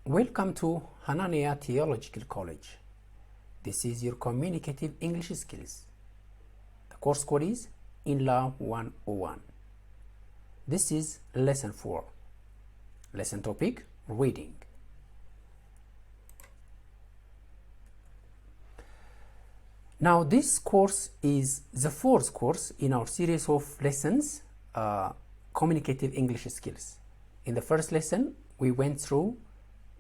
Welcome to Hananiah Theological College. This is your Communicative English Skills. The course code is INLA 101. This is Lesson 4. Lesson topic, Reading. Now this course is the fourth course in our series of lessons, Communicative English Skills. In the first lesson, we went through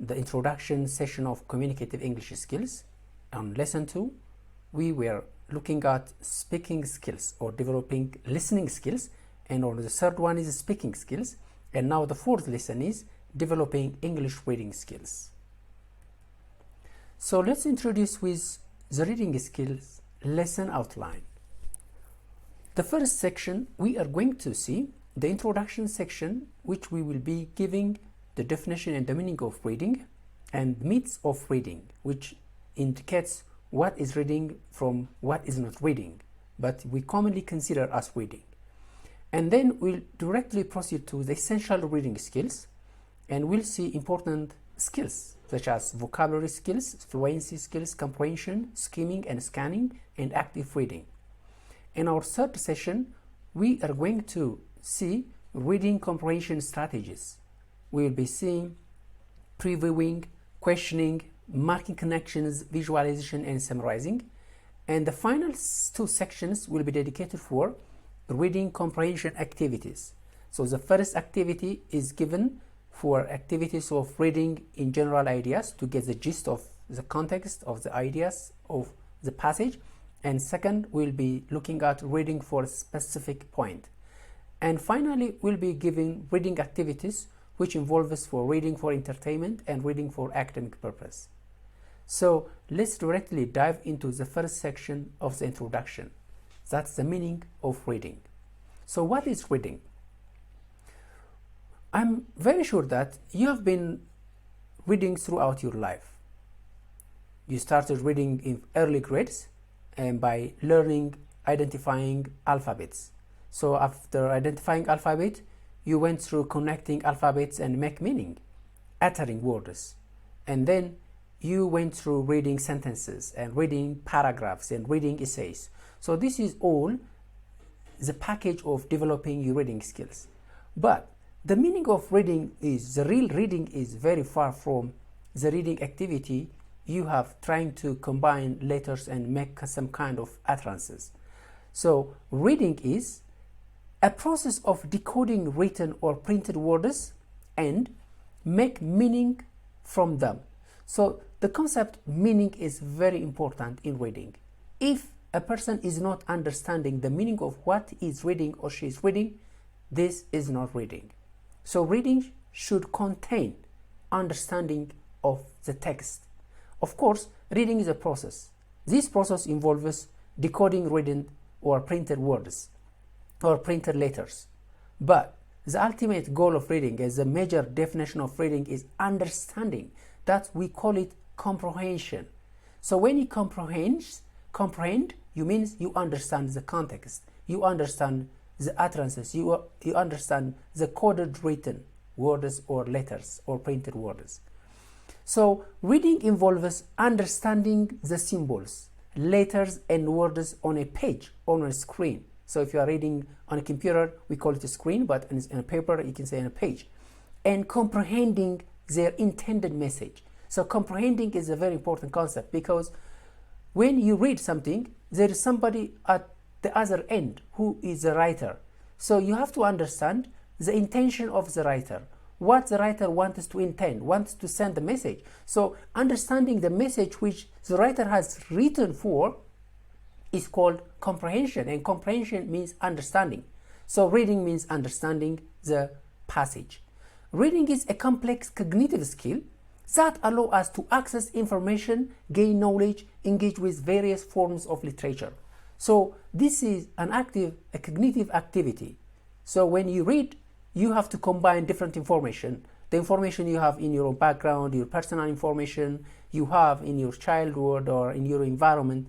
the introduction session of Communicative English Skills. On Lesson 2, we were looking at speaking skills or developing listening skills, and on the third one is speaking skills, and now the fourth lesson is developing English reading skills. So let's introduce with the reading skills lesson outline. The first section, we are going to see the introduction section, which we will be giving the definition and the meaning of reading, and myths of reading, which indicates what is reading from what is not reading, but we commonly consider as reading. And then we'll directly proceed to the essential reading skills, and we'll see important skills such as vocabulary skills, fluency skills, comprehension, skimming and scanning, and active reading. In our third session, we are going to see reading comprehension strategies. We will be seeing previewing, questioning, marking connections, visualization, and summarizing. And the final two sections will be dedicated for reading comprehension activities. So the first activity is given for activities of reading in general ideas to get the gist of the context of the ideas of the passage. And second, we'll be looking at reading for a specific point. And finally, we'll be giving reading activities which involves for reading for entertainment and reading for academic purpose. So let's directly dive into the first section of the introduction. That's the meaning of reading. So what is reading? I'm very sure that you have been reading throughout your life. You started reading in early grades and by learning, identifying alphabets. So after identifying alphabet, you went through connecting alphabets and make meaning, uttering words. And then you went through reading sentences and reading paragraphs and reading essays. So this is all the package of developing your reading skills. But the meaning of reading is, the real reading is very far from the reading activity you have trying to combine letters and make some kind of utterances. So reading is a process of decoding written or printed words and make meaning from them. So the concept meaning is very important in reading. If a person is not understanding the meaning of what he is reading or she is reading, this is not reading. So reading should contain understanding of the text. Of course, reading is a process. This process involves decoding written or printed words or printed letters. But the ultimate goal of reading, as a major definition of reading, is understanding. That we call it comprehension. So when you comprehend, you means you understand the context, you understand the utterances, you understand the coded written words or letters or printed words. So reading involves understanding the symbols, letters and words on a page, on a screen. So if you are reading on a computer, we call it a screen, but in a paper, you can say on a page. And comprehending their intended message. So comprehending is a very important concept, because when you read something, there is somebody at the other end who is the writer. So you have to understand the intention of the writer, what the writer wants to intend, wants to send the message. So understanding the message which the writer has written for is called comprehension, and comprehension means understanding. So reading means understanding the passage. Reading is a complex cognitive skill that allows us to access information, gain knowledge, engage with various forms of literature. So this is a cognitive activity. So when you read, you have to combine different information. The information you have in your own background, your personal information you have in your childhood or in your environment,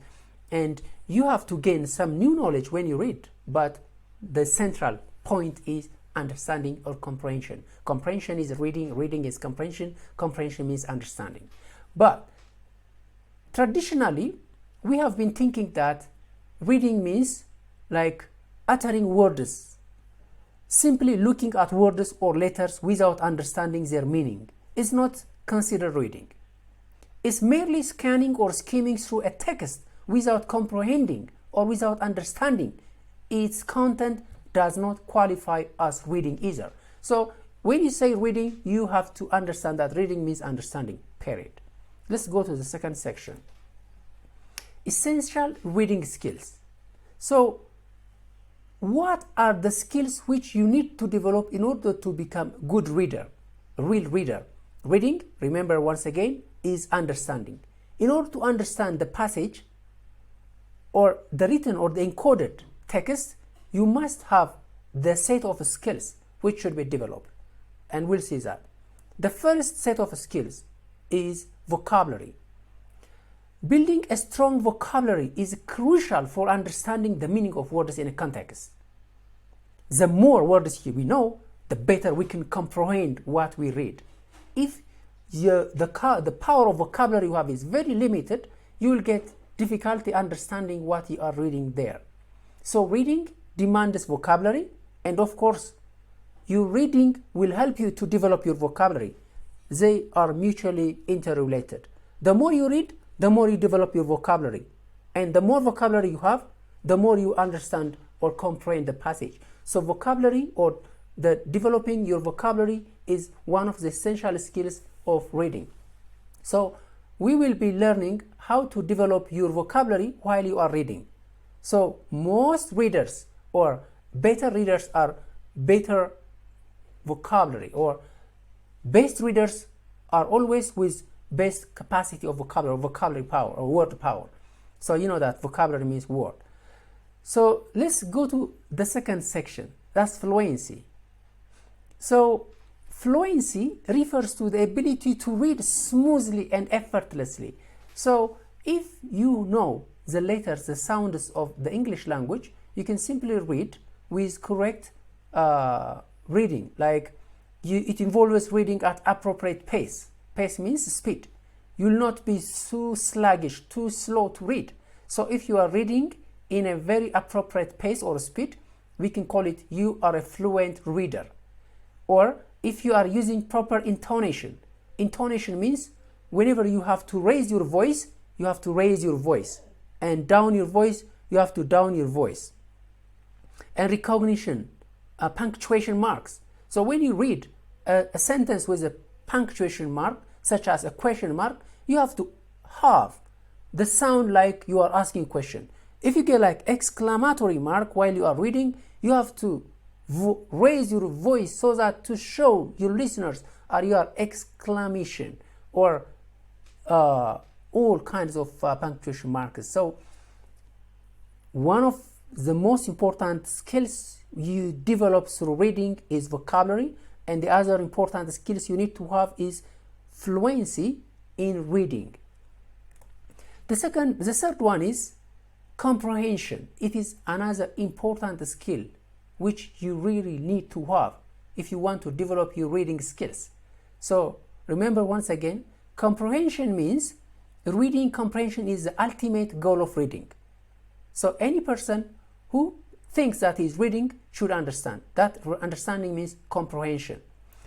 and you have to gain some new knowledge when you read. But the central point is understanding or comprehension. Comprehension is reading, reading is comprehension, comprehension means understanding. But traditionally, we have been thinking that reading means like uttering words, simply looking at words or letters without understanding their meaning is not considered reading. It's merely scanning or skimming through a text without comprehending or without understanding its content does not qualify as reading either. So when you say reading, you have to understand that reading means understanding, period. Let's go to the second section. Essential reading skills. So what are the skills which you need to develop in order to become a good reader, a real reader? Reading, remember once again, is understanding. In order to understand the passage or the written or the encoded text, you must have the set of skills which should be developed. And we'll see that. The first set of skills is vocabulary. Building a strong vocabulary is crucial for understanding the meaning of words in a context. The more words we know, the better we can comprehend what we read. If the power of vocabulary you have is very limited, you will get difficulty understanding what you are reading there. So reading demands vocabulary, and of course, your reading will help you to develop your vocabulary. They are mutually interrelated. The more you read, the more you develop your vocabulary. And the more vocabulary you have, the more you understand or comprehend the passage. So vocabulary or the developing your vocabulary is one of the essential skills of reading. So we will be learning how to develop your vocabulary while you are reading. So most readers or better readers are better vocabulary, or best readers are always with best capacity of vocabulary power or word power. So you know that vocabulary means word. So let's go to the second section, that's fluency. So fluency refers to the ability to read smoothly and effortlessly. So if you know the letters, the sounds of the English language, you can simply read with correct reading. Like it involves reading at appropriate pace. Pace means speed. You will not be too sluggish, too slow to read. So if you are reading in a very appropriate pace or speed, we can call it you are a fluent reader. Or if you are using proper intonation. Intonation means whenever you have to raise your voice, you have to raise your voice. And down your voice, you have to down your voice. And recognition, punctuation marks. So when you read a sentence with a punctuation mark, such as a question mark, you have to have the sound like you are asking a question. If you get like exclamatory mark while you are reading, you have to raise your voice so that to show your listeners are your exclamation or all kinds of punctuation markers. So one of the most important skills you develop through reading is vocabulary, and the other important skills you need to have is fluency in reading. The third one is comprehension. It is another important skill which you really need to have if you want to develop your reading skills. So remember once again, comprehension means reading comprehension is the ultimate goal of reading. So any person who thinks that he's reading should understand. That understanding means comprehension.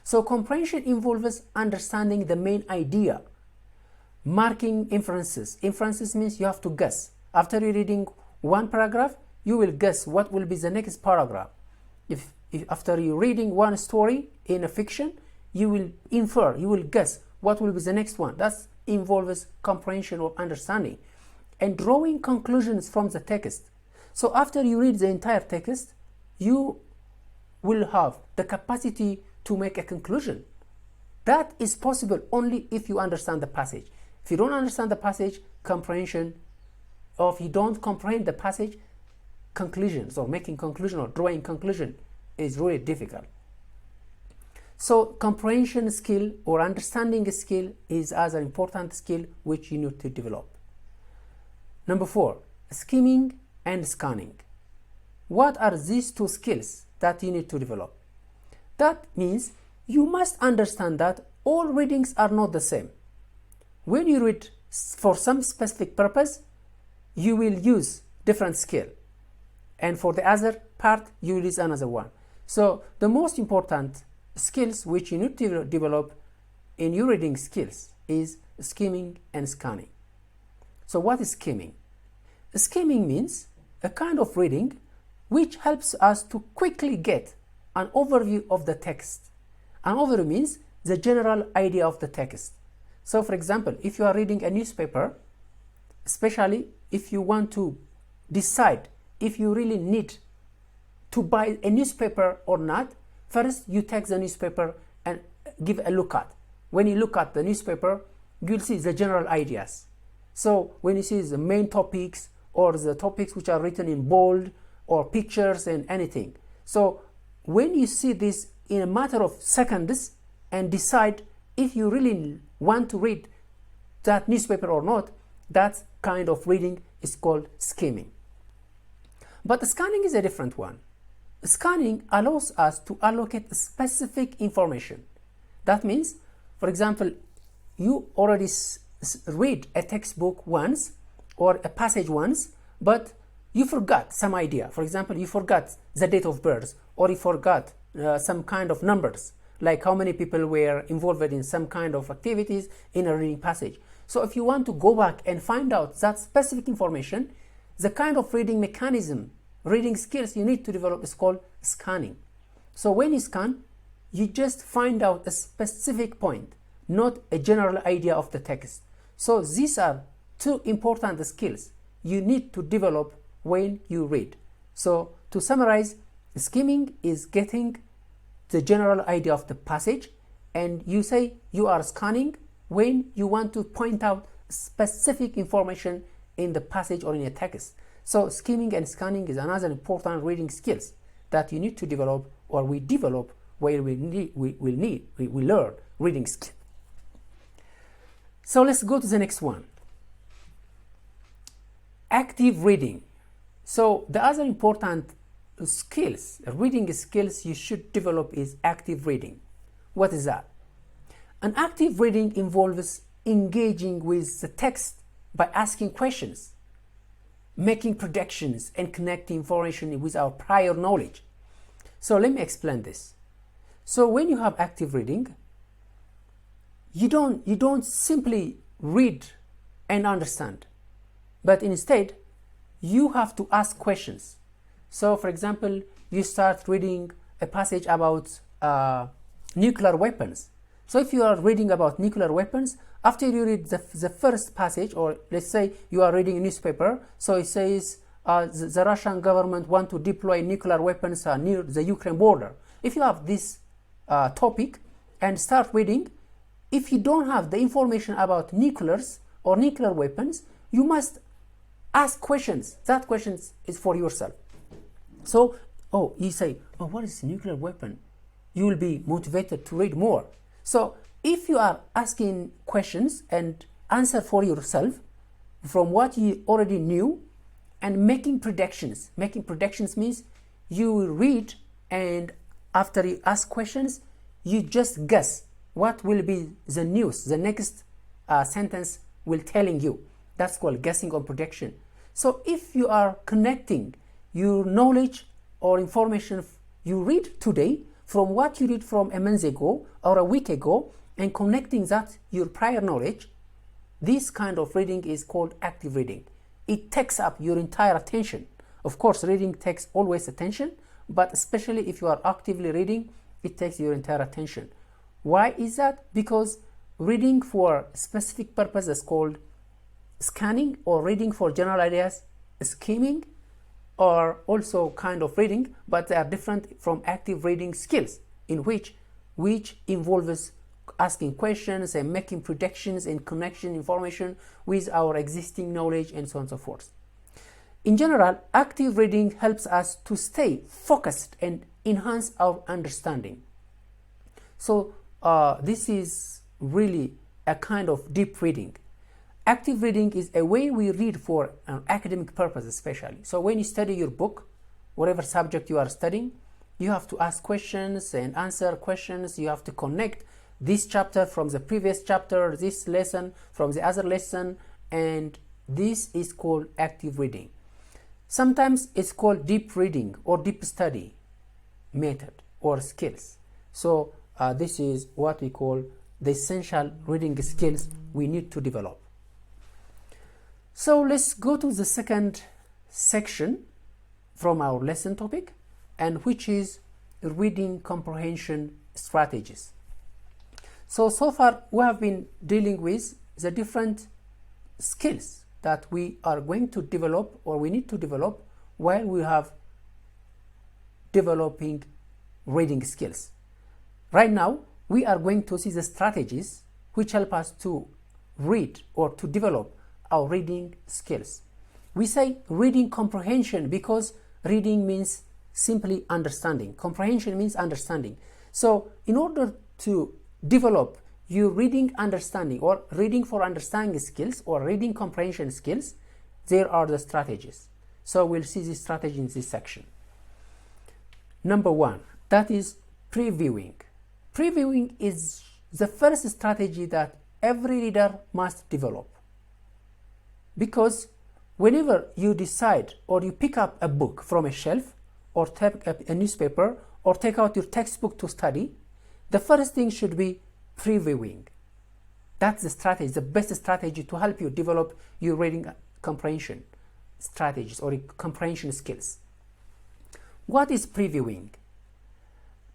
So comprehension involves understanding the main idea, marking inferences. Inferences means you have to guess. After you're reading one paragraph, you will guess what will be the next paragraph. If after you're reading one story in a fiction, you will infer, you will guess what will be the next one. That involves comprehension or understanding. And drawing conclusions from the text. So after you read the entire text, you will have the capacity to make a conclusion. That is possible only if you understand the passage. If you don't understand the passage, comprehension, or if you don't comprehend the passage, conclusions or making conclusion or drawing conclusion is really difficult. So comprehension skill or understanding skill is another important skill which you need to develop. Number 4, skimming and scanning. What are these two skills that you need to develop? That means you must understand that all readings are not the same. When you read for some specific purpose, you will use different skill, and for the other part you will use another one. So the most important skills which you need to develop in your reading skills is skimming and scanning. So what is skimming? Skimming means a kind of reading which helps us to quickly get an overview of the text. An overview means the general idea of the text. So for example, if you are reading a newspaper, especially if you want to decide if you really need to buy a newspaper or not, first you take the newspaper and give a look at. When you look at the newspaper, you'll see the general ideas. So when you see the main topics or the topics which are written in bold or pictures and anything. So when you see this in a matter of seconds and decide if you really want to read that newspaper or not, that kind of reading is called skimming. But scanning is a different one. Scanning allows us to allocate specific information. That means, for example, you already read a textbook once or a passage once, but you forgot some idea. For example, you forgot the date of birth, or you forgot some kind of numbers, like how many people were involved in some kind of activities in a reading passage. So if you want to go back and find out that specific information, the kind of reading mechanism, reading skills you need to develop is called scanning. So when you scan, you just find out a specific point, not a general idea of the text. So these are two important skills you need to develop when you read. So to summarize, skimming is getting the general idea of the passage, and you say you are scanning when you want to point out specific information in the passage or in a text. So skimming and scanning is another important reading skills that you need to develop, or we develop where we learn reading skill. So let's go to the next one. Active reading. So the other important skills, reading skills you should develop is active reading. What is that? An active reading involves engaging with the text by asking questions, making predictions, and connecting information with our prior knowledge. So let me explain this. So when you have active reading, you don't simply read and understand, but instead you have to ask questions. So for example, you start reading a passage about nuclear weapons. So if you are reading about nuclear weapons, after you read the first passage, or let's say you are reading a newspaper, so it says the Russian government want to deploy nuclear weapons near the Ukraine border. If you have this topic and start reading, if you don't have the information about nuclears or nuclear weapons, you must ask questions. That question is for yourself. So, you say, what is a nuclear weapon? You will be motivated to read more. So if you are asking questions and answer for yourself from what you already knew, and making predictions means you will read, and after you ask questions, you just guess what will be the news, the next sentence will telling you. That's called guessing or prediction. So if you are connecting your knowledge or information you read today from what you read from a month ago or a week ago, and connecting that your prior knowledge, this kind of reading is called active reading. It takes up your entire attention. Of course, reading takes always attention, but especially if you are actively reading, it takes your entire attention. Why is that? Because reading for specific purpose is called scanning, or reading for general ideas, skimming, or also kind of reading, but they are different from active reading skills, in which involves asking questions and making predictions and connection information with our existing knowledge, and so on and so forth. In general, active reading helps us to stay focused and enhance our understanding. So this is really a kind of deep reading. Active reading is a way we read for an academic purpose especially. So when you study your book, whatever subject you are studying, You have to ask questions and answer questions. You have to connect this chapter from the previous chapter, this lesson from the other lesson, and this is called active reading. Sometimes it's called deep reading or deep study method or skills. So this is what we call the essential reading skills we need to develop. So let's go to the second section from our lesson topic, and which is reading comprehension strategies. So far we have been dealing with the different skills that we are going to develop, or we need to develop, while we have developing reading skills. Right now we are going to see the strategies which help us to read or to develop our reading skills. We say reading comprehension because reading means simply understanding. Comprehension means understanding. So in order to develop your reading understanding or reading for understanding skills or reading comprehension skills, there are the strategies. So we'll see this strategy in this section. Number one, that is previewing. Previewing is the first strategy that every reader must develop. Because whenever you decide or you pick up a book from a shelf or take up a newspaper or take out your textbook to study, the first thing should be previewing. That's the strategy, the best strategy to help you develop your reading comprehension strategies or comprehension skills. What is previewing?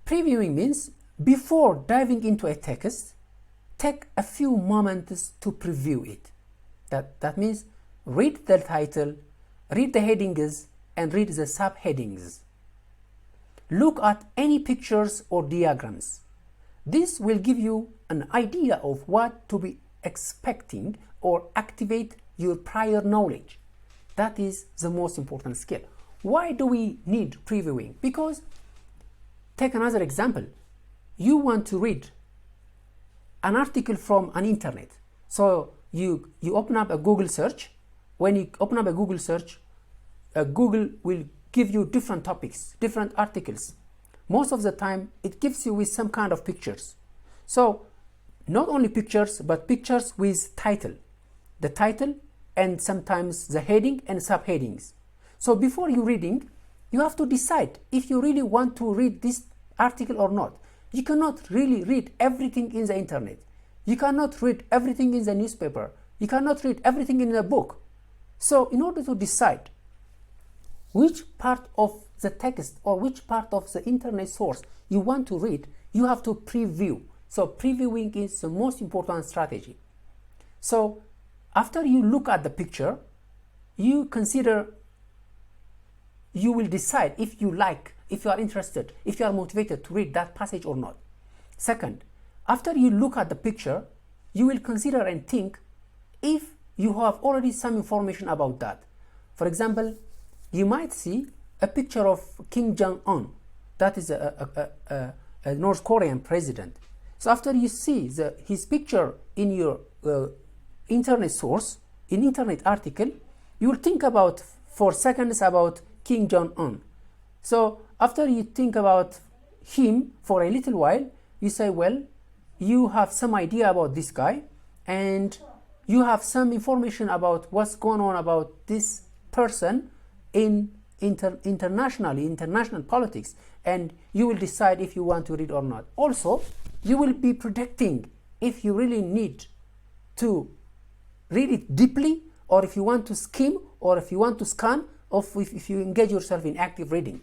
Previewing means before diving into a text, take a few moments to preview it. That means read the title, read the headings, and read the subheadings. Look at any pictures or diagrams. This will give you an idea of what to be expecting or activate your prior knowledge. That is the most important skill. Why do we need previewing? Because, take another example. You want to read an article from an internet. So you open up a Google search. When you open up a Google search, Google will give you different topics, different articles. Most of the time, it gives you with some kind of pictures. So not only pictures, but pictures with title. The title and sometimes the heading and subheadings. So before you reading, you have to decide if you really want to read this article or not. You cannot really read everything in the internet. You cannot read everything in the newspaper. You cannot read everything in a book. So in order to decide which part of the text or which part of the internet source you want to read, you have to preview. So previewing is the most important strategy. So after you look at the picture, you will decide if you like, if you are interested, if you are motivated to read that passage or not. Second, after you look at the picture, you will consider and think if you have already some information about that. For example, you might see a picture of Kim Jong-un. That is a North Korean president. So after you see his picture in your internet source, in internet article, you will think about for seconds about Kim Jong-un. So after you think about him for a little while, you say, well, you have some idea about this guy and you have some information about what's going on about this person in international politics, and you will decide if you want to read or not. Also, you will be predicting if you really need to read it deeply, or if you want to skim, or if you want to scan, or if you engage yourself in active reading.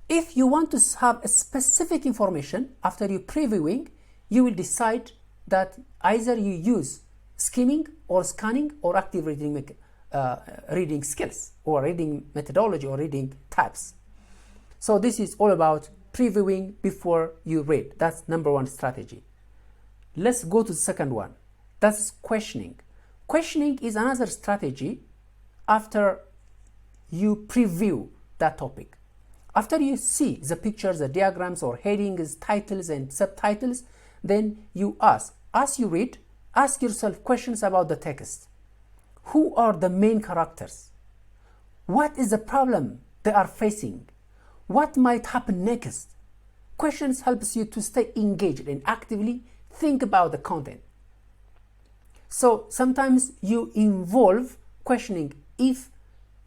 If you want to have a specific information after you previewing, you will decide that either you use skimming or scanning or active reading skills or reading methodology or reading types. So this is all about previewing before you read. That's number one strategy. Let's go to the second one. That's questioning. Questioning is another strategy after you preview that topic. After you see the pictures, the diagrams or headings, titles and subtitles, then you as you read, ask yourself questions about the text. Who are the main characters? What is the problem they are facing? what might happen next. Questions helps you to stay engaged and actively think about the content. So sometimes you involve questioning if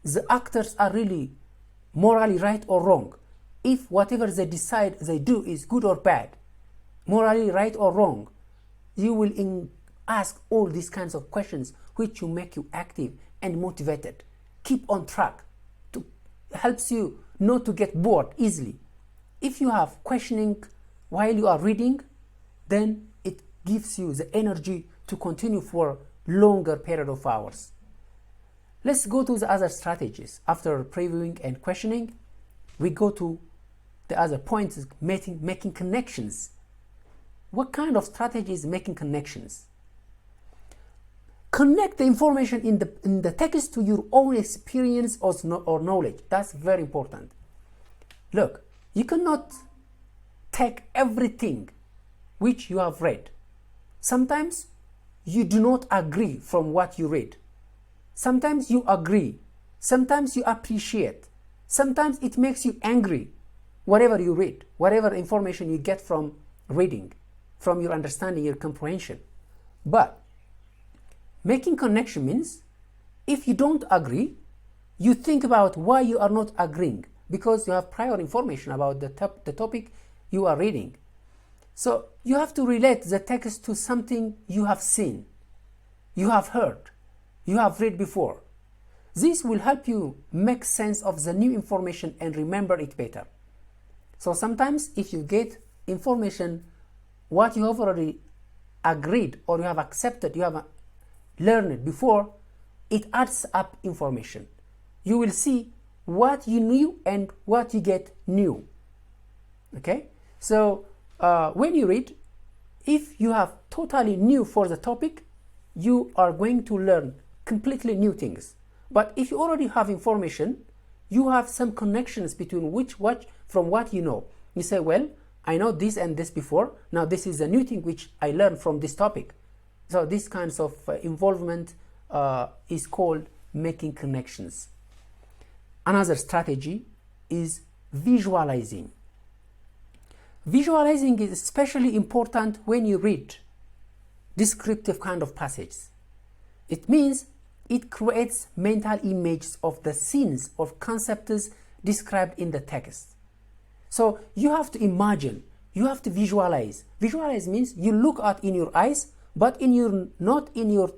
the actors are really morally right or wrong, if whatever they decide they do is good or bad, morally right or wrong. You will ask all these kinds of questions which will make you active and motivated. Keep on track. To helps you not to get bored easily. If you have questioning while you are reading, then it gives you the energy to continue for longer period of hours. Let's go to the other strategies. After previewing and questioning, we go to the other points, making connections. What kind of strategy is making connections? Connect the information in the text to your own experience or knowledge. That's very important. Look, you cannot take everything which you have read. Sometimes you do not agree from what you read. Sometimes you agree. Sometimes you appreciate. Sometimes it makes you angry. Whatever you read, whatever information you get from reading, from your understanding, your comprehension. But making connection means if you don't agree, you think about why you are not agreeing, because you have prior information about the topic you are reading. So you have to relate the text to something you have seen, you have heard, you have read before. This will help you make sense of the new information and remember it better. So sometimes if you get information what you have already agreed or you have accepted, you have learned it before, it adds up information. You will see what you knew and what you get new. Okay? So when you read, if you have totally new for the topic, you are going to learn completely new things. But if you already have information, you have some connections between from what you know. You say, well, I know this and this before. Now this is a new thing which I learned from this topic. So this kinds of involvement is called making connections. Another strategy is visualizing. Visualizing is especially important when you read descriptive kind of passages. It means it creates mental images of the scenes or concepts described in the text. So you have to imagine, you have to visualize. Visualize means you look at in your eyes, but not in your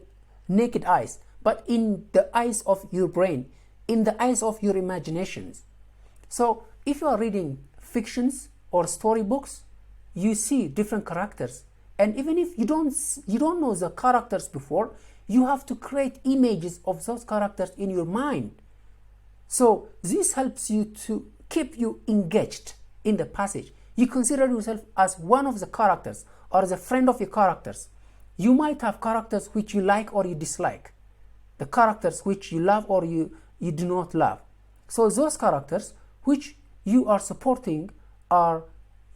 naked eyes, but in the eyes of your brain, in the eyes of your imaginations. So if you are reading fictions or storybooks, you see different characters, and even if you don't know the characters before, you have to create images of those characters in your mind. So this helps you to keep you engaged in the passage. You consider yourself as one of the characters or as a friend of your characters. You might have characters which you like or you dislike, the characters which you love or you do not love. So those characters which you are supporting are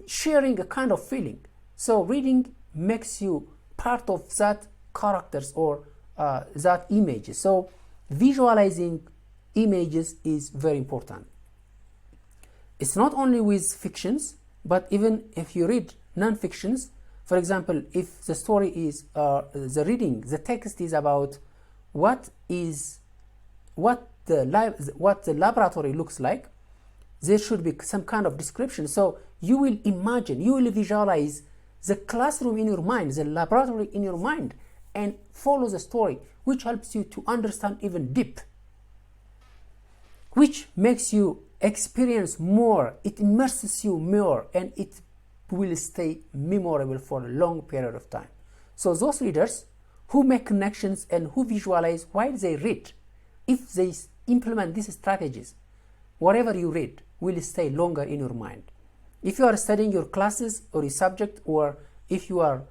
sharing a kind of feeling. So reading makes you part of that characters or that images. So visualizing images is very important. It's not only with fictions, but even if you read non-fictions. For example, if the story is the text is about what the laboratory looks like, there should be some kind of description. So you will imagine, you will visualize the classroom in your mind, the laboratory in your mind, and follow the story, which helps you to understand even deep, which makes you experience more, it immerses you more, and it will stay memorable for a long period of time. So those readers who make connections and who visualize while they read, if they implement these strategies, whatever you read will stay longer in your mind. If you are studying your classes or your subject, or if you are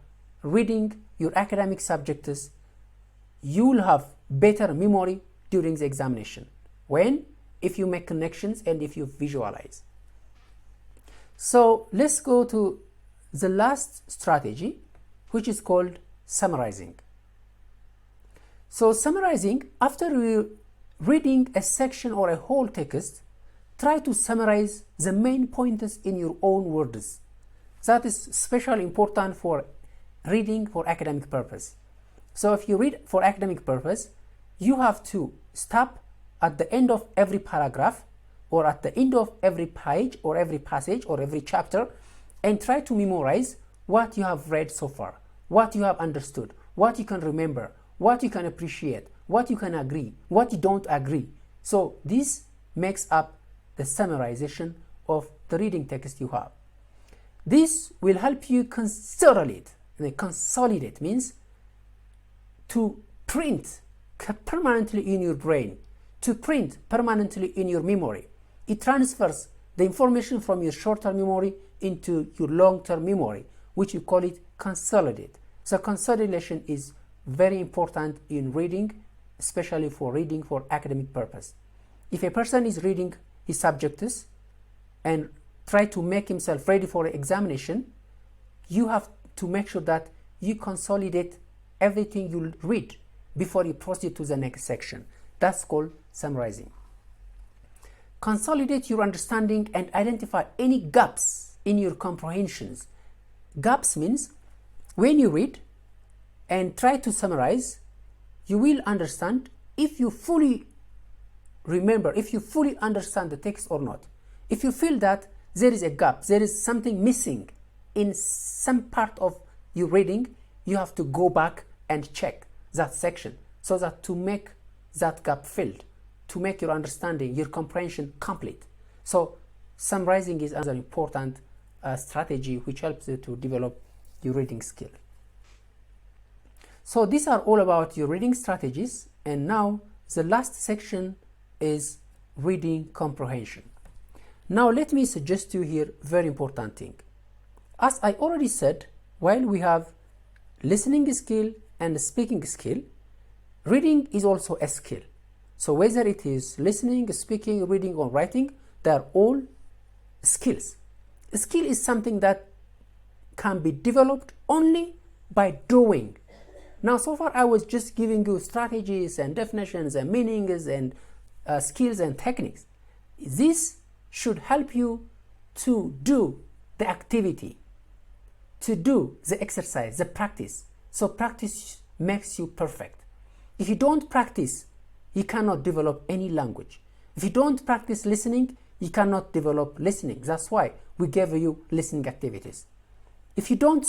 reading your academic subjects, you will have better memory during the examination. If you make connections and if you visualize. So let's go to the last strategy, which is called summarizing. So summarizing, after reading a section or a whole text, try to summarize the main points in your own words. That is especially important for reading for academic purpose. So if you read for academic purpose, you have to stop at the end of every paragraph or at the end of every page or every passage or every chapter and try to memorize what you have read so far, what you have understood, what you can remember, what you can appreciate, what you can agree, what you don't agree. So this makes up the summarization of the reading text you have. This will help you consolidate. Consolidate means to print permanently in your brain, to print permanently in your memory. It transfers the information from your short-term memory into your long-term memory, which you call it consolidate. So consolidation is very important in reading, especially for reading for academic purpose. If a person is reading his subjects and try to make himself ready for examination, you have to make sure that you consolidate everything you read before you proceed to the next section. That's called summarizing. Consolidate your understanding and identify any gaps in your comprehensions. Gaps means when you read and try to summarize, you will understand if you fully remember, if you fully understand the text or not. If you feel that there is a gap, there is something missing in some part of your reading, you have to go back and check that section so that to make that gap filled, to make your understanding, your comprehension complete. So summarizing is another important strategy which helps you to develop your reading skill. So these are all about your reading strategies, and now the last section is reading comprehension. Now let me suggest to you here very important thing. As I already said, while we have listening skill and speaking skill, reading is also a skill. So whether it is listening, speaking, reading, or writing, they are all skills. A skill is something that can be developed only by doing. Now so far I was just giving you strategies and definitions and meanings and skills and techniques. This should help you to do the activity, to do the exercise, the practice. So practice makes you perfect. If you don't practice, you cannot develop any language. If you don't practice listening, you cannot develop listening. That's why we gave you listening activities. If you don't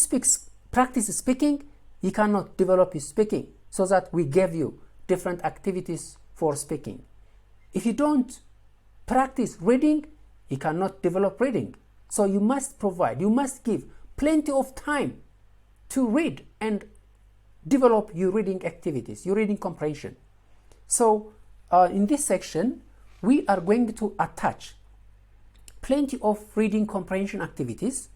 practice speaking, you cannot develop your speaking, so that we gave you different activities for speaking. If you don't practice reading, you cannot develop reading. So you must provide, you must give plenty of time to read and develop your reading activities, your reading comprehension. So in this section, we are going to attach plenty of reading comprehension activities,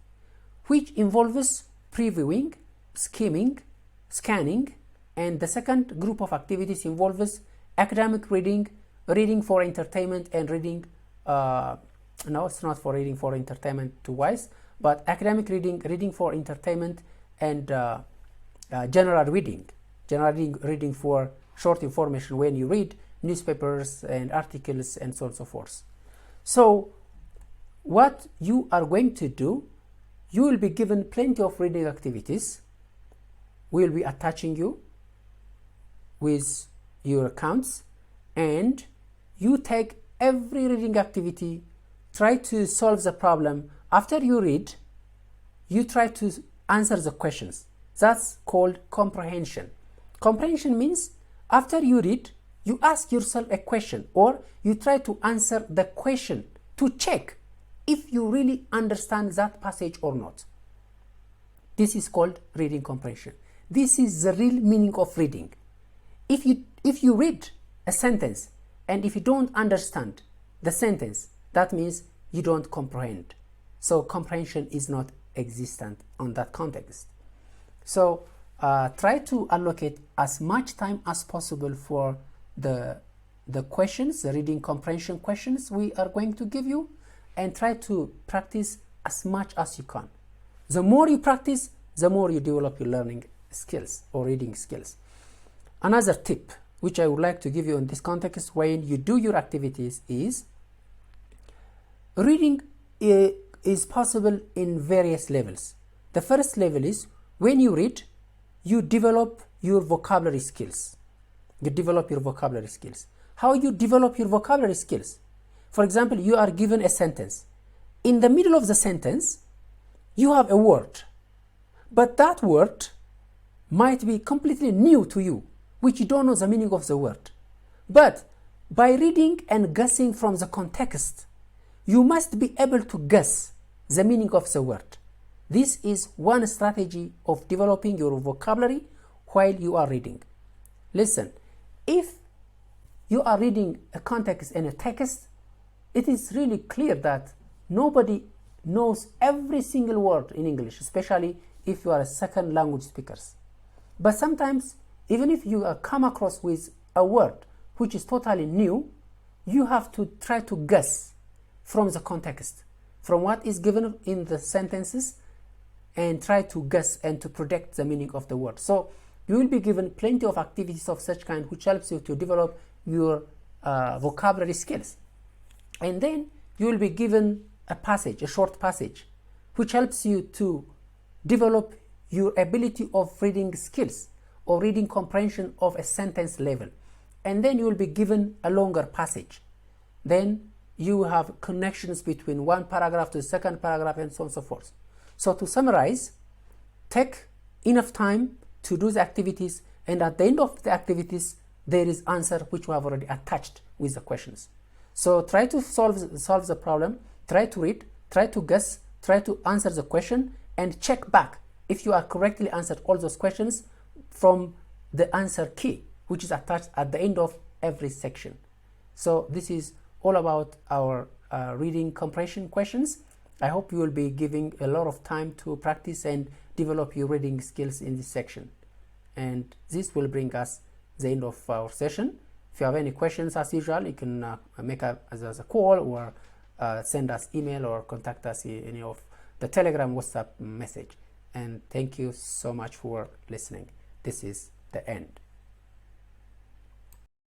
which involves previewing, skimming, scanning, and the second group of activities involves academic reading, reading for entertainment, and reading, no, it's not for reading for entertainment twice, but academic reading, reading for entertainment, and general reading for short information when you read newspapers and articles and so on and so forth. So what you are going to do, you will be given plenty of reading activities. We will be attaching you with your accounts, and you take every reading activity, try to solve the problem. After you read, you try to answer the questions. That's called comprehension. Comprehension means after you read, you ask yourself a question, or you try to answer the question to check if you really understand that passage or not. This is called reading comprehension. This is the real meaning of reading. If you read a sentence and if you don't understand the sentence, that means you don't comprehend. So comprehension is not existent on that context. So try to allocate as much time as possible for the questions, the reading comprehension questions we are going to give you, and try to practice as much as you can. The more you practice, the more you develop your learning skills or reading skills. Another tip which I would like to give you in this context when you do your activities is Reading is possible in various levels. The first level is when you read, you develop your vocabulary skills. You develop your vocabulary skills. How you develop your vocabulary skills? For example, you are given a sentence. In the middle of the sentence, you have a word, but that word might be completely new to you, which you don't know the meaning of the word. But by reading and guessing from the context, you must be able to guess the meaning of the word. This is one strategy of developing your vocabulary while you are reading. Listen, if you are reading a context and a text, it is really clear that nobody knows every single word in English, especially if you are a second language speaker. But sometimes, even if you come across with a word which is totally new, you have to try to guess from the context, from what is given in the sentences, and try to guess and to predict the meaning of the word. So you will be given plenty of activities of such kind which helps you to develop your vocabulary skills. And then you will be given a passage, a short passage, which helps you to develop your ability of reading skills or reading comprehension of a sentence level. And then you will be given a longer passage. Then you have connections between one paragraph to the second paragraph and so on and so forth. So to summarize, take enough time to do the activities, and at the end of the activities, there is answer which we have already attached with the questions. So try to solve the problem, try to read, try to guess, try to answer the question, and check back if you are correctly answered all those questions from the answer key, which is attached at the end of every section. So this is all about our reading comprehension questions. I hope you will be giving a lot of time to practice and develop your reading skills in this section. And this will bring us the end of our session. If you have any questions, as usual, you can make us a call or send us email or contact us in any of the Telegram, WhatsApp message. And thank you so much for listening. This is the end.